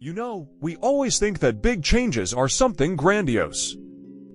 You know, we always think that big changes are something grandiose.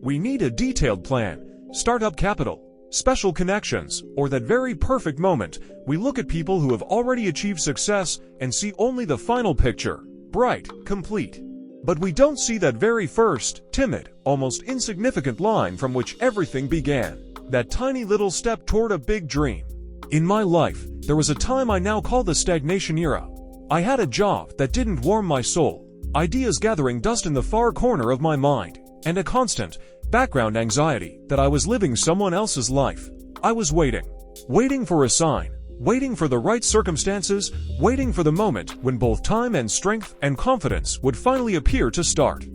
We need a detailed plan, startup capital, special connections, or that very perfect moment. We look at people who have already achieved success and see only the final picture, bright, complete. But we don't see that very first, timid, almost insignificant line from which everything began. That tiny little step toward a big dream. In my life, there was a time I now call the stagnation era. I had a job that didn't warm my soul, ideas gathering dust in the far corner of my mind, and a constant, background anxiety that I was living someone else's life. I was waiting for a sign, waiting for the right circumstances, waiting for the moment when both time and strength and confidence would finally appear to start.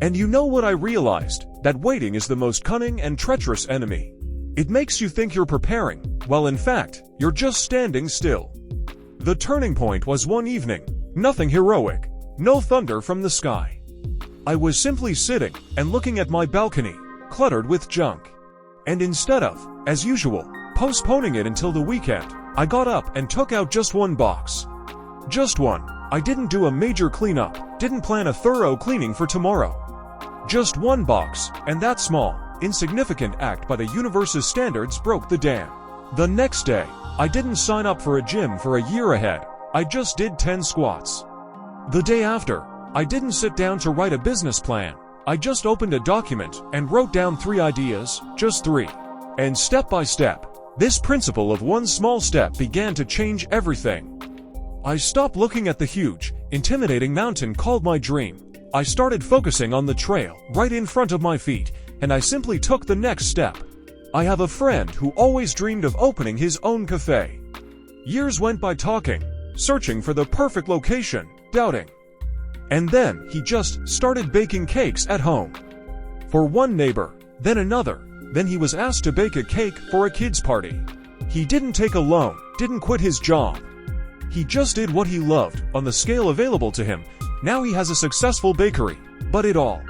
And you know what I realized? That waiting is the most cunning and treacherous enemy. It makes you think you're preparing, while in fact, you're just standing still. The turning point was one evening. Nothing heroic, no thunder from the sky. I was simply sitting and looking at my balcony, cluttered with junk. And instead of, as usual, postponing it until the weekend, I got up and took out just one box. Just one. I didn't do a major cleanup, didn't plan a thorough cleaning for tomorrow. Just one box, and that small, insignificant act by the universe's standards broke the dam. The next day, I didn't sign up for a gym for a year ahead. I just did 10 squats. The day after, I didn't sit down to write a business plan. I just opened a document and wrote down 3 ideas, just 3. And step by step, this principle of one small step began to change everything. I stopped looking at the huge, intimidating mountain called my dream. I started focusing on the trail right in front of my feet, and I simply took the next step. I have a friend who always dreamed of opening his own cafe. Years went by talking, searching for the perfect location, doubting. And then he just started baking cakes at home. For one neighbor, then another, then he was asked to bake a cake for a kid's party. He didn't take a loan, didn't quit his job. He just did what he loved on the scale available to him. Now he has a successful bakery, but it all